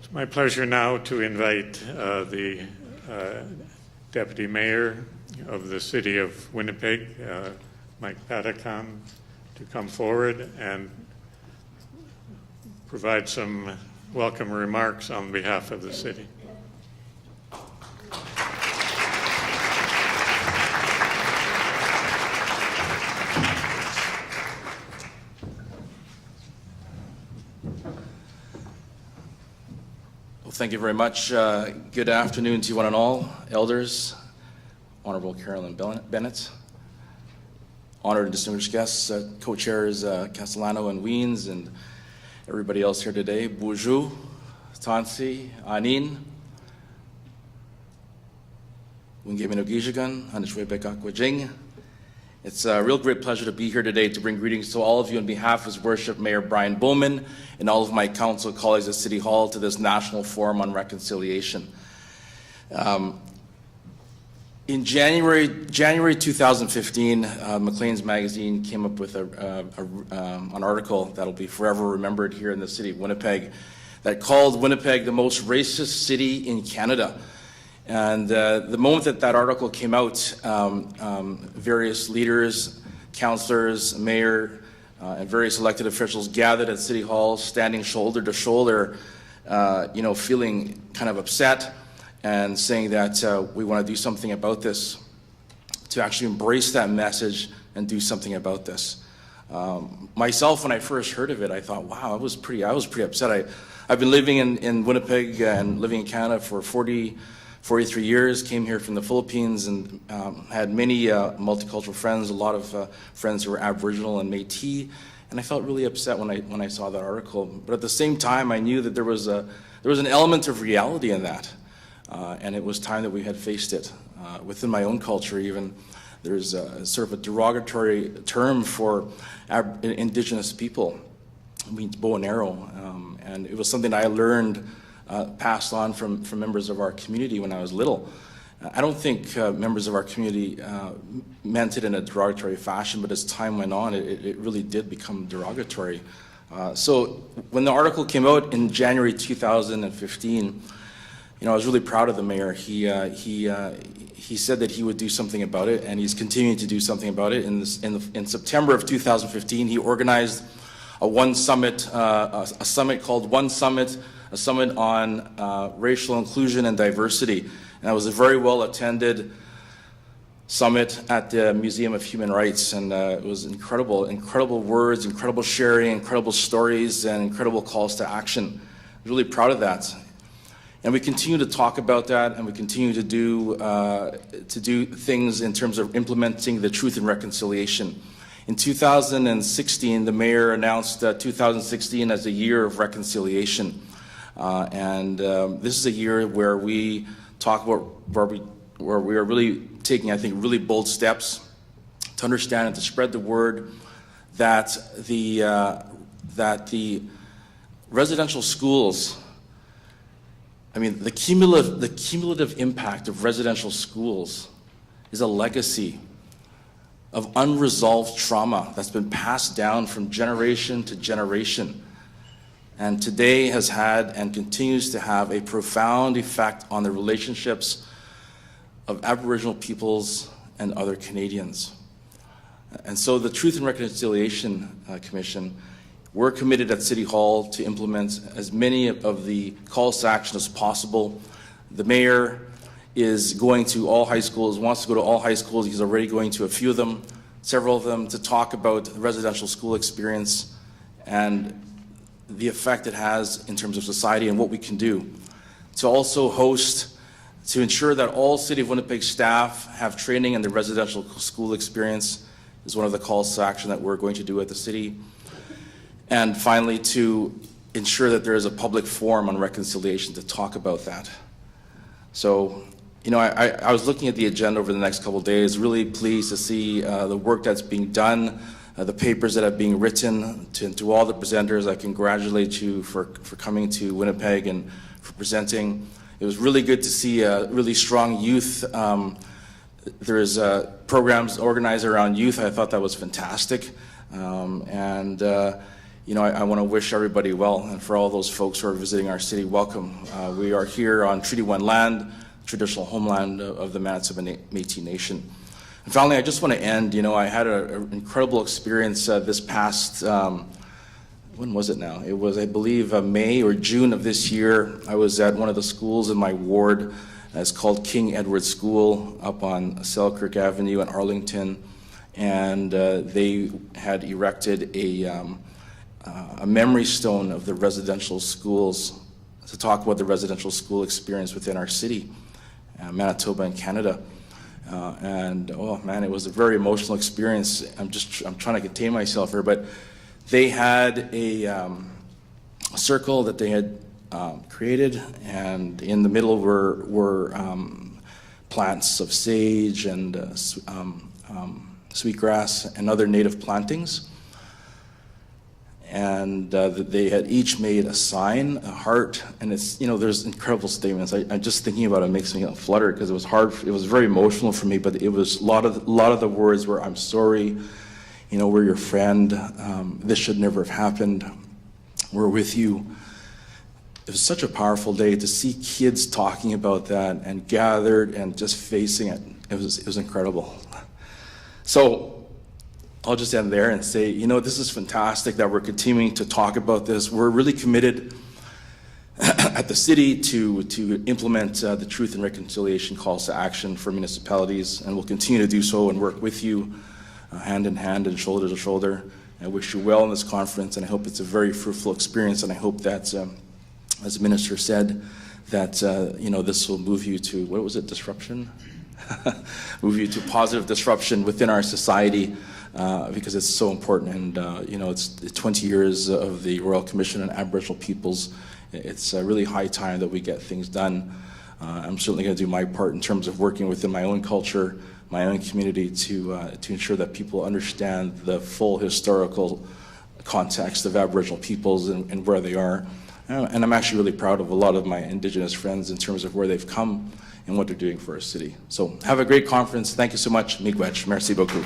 It's my pleasure now to invite the Deputy Mayor of the City of Winnipeg, Mike Pagtakhan, to come forward and provide some welcome remarks on behalf of the city. Thank you very much. Good afternoon to you one and all, elders, Honorable Carolyn Bennett, honored and distinguished guests, co-chairs Castellano and Weens, and everybody else here today. Bonjour, Tansi, Anin, Wingame Gijigan, It's a real great pleasure to be here today to bring greetings to all of you on behalf of His Worship Mayor Brian Bowman and all of my council colleagues at City Hall to this National Forum on Reconciliation. In January 2015, Maclean's Magazine came up with an article that'll be forever remembered here in the city of Winnipeg that called Winnipeg the most racist city in Canada. And the moment that article came out, various leaders, councillors, mayor, and various elected officials gathered at City Hall, standing shoulder to shoulder, feeling kind of upset and saying that we want to do something about this, to actually embrace that message and do something about this. Myself, when I first heard of it, I thought, wow, I was pretty upset. I've been living in Winnipeg and living in Canada for 43 years, came here from the Philippines and had many multicultural friends, a lot of friends who were Aboriginal and Métis, and I felt really upset when I saw that article. But at the same time, I knew that there was an element of reality in that, and it was time that we had faced it. Within my own culture even, there's sort of a derogatory term for Indigenous people. It means bow and arrow, and it was something that I learned passed on from members of our community when I was little. I don't think members of our community meant it in a derogatory fashion, but as time went on, it really did become derogatory. So when the article came out in January 2015, I was really proud of the mayor. He said that he would do something about it, and he's continuing to do something about it. In September of 2015, he organized a summit called One Summit, a summit on racial inclusion and diversity. And that was a very well attended summit at the Museum of Human Rights, and it was incredible words, incredible sharing, incredible stories, and incredible calls to action. I'm really proud of that. And we continue to talk about that, and we continue to do things in terms of implementing the Truth and Reconciliation. In 2016, the mayor announced 2016 as a year of reconciliation. This is a year where we talk about where we are really taking, I think, really bold steps to understand and to spread the word that the residential schools, the cumulative impact of residential schools is a legacy of unresolved trauma that's been passed down from generation to generation, and today has had and continues to have a profound effect on the relationships of Aboriginal peoples and other Canadians. And so the Truth and Reconciliation Commission, we're committed at City Hall to implement as many of the calls to action as possible. The mayor is going to all high schools, wants to go to all high schools. He's already going to a few of them, several of them, to talk about the residential school experience and the effect it has in terms of society and what we can do. To also host, to ensure that all City of Winnipeg staff have training in the residential school experience is one of the calls to action that we're going to do at the city. And finally, to ensure that there is a public forum on reconciliation to talk about that. So, I was looking at the agenda over the next couple of days, really pleased to see the work that's being done, the papers that are being written. To all the presenters, I congratulate you for coming to Winnipeg and for presenting. It was really good to see a really strong youth. There's programs organized around youth. I thought that was fantastic. I want to wish everybody well, and for all those folks who are visiting our city, welcome. We are here on Treaty 1 land, traditional homeland of the Manitoba Métis Nation. And finally, I just want to end, I had an incredible experience this past, when was it now? It was, I believe, May or June of this year. I was at one of the schools in my ward. It's called King Edward School up on Selkirk Avenue in Arlington. And they had erected a memory stone of the residential schools to talk about the residential school experience within our city, Manitoba and Canada. And oh man, it was a very emotional experience. I'm trying to contain myself here, but they had a circle that they had created, and in the middle were plants of sage and sweetgrass and other native plantings. And they had each made a sign, a heart, and it's, there's incredible statements. I'm just thinking about it makes me flutter because it was hard. It was very emotional for me, but it was a lot of the words were, "I'm sorry, we're your friend. This should never have happened. We're with you." It was such a powerful day to see kids talking about that and gathered and just facing it. It was incredible. So I'll just end there and say, this is fantastic that we're continuing to talk about this. We're really committed at the city to implement the Truth and Reconciliation calls to action for municipalities, and we'll continue to do so and work with you hand in hand and shoulder to shoulder. I wish you well in this conference, and I hope it's a very fruitful experience, and I hope that, as the minister said, that this will move you to, what was it, disruption? Move you to positive disruption within our society, because it's so important. And it's 20 years of the Royal Commission on Aboriginal Peoples. It's really high time that we get things done. I'm certainly going to do my part in terms of working within my own culture, my own community, to ensure that people understand the full historical context of Aboriginal peoples and where they are. And I'm actually really proud of a lot of my Indigenous friends in terms of where they've come and what they're doing for our city. So have a great conference. Thank you so much. Miigwech. Merci beaucoup.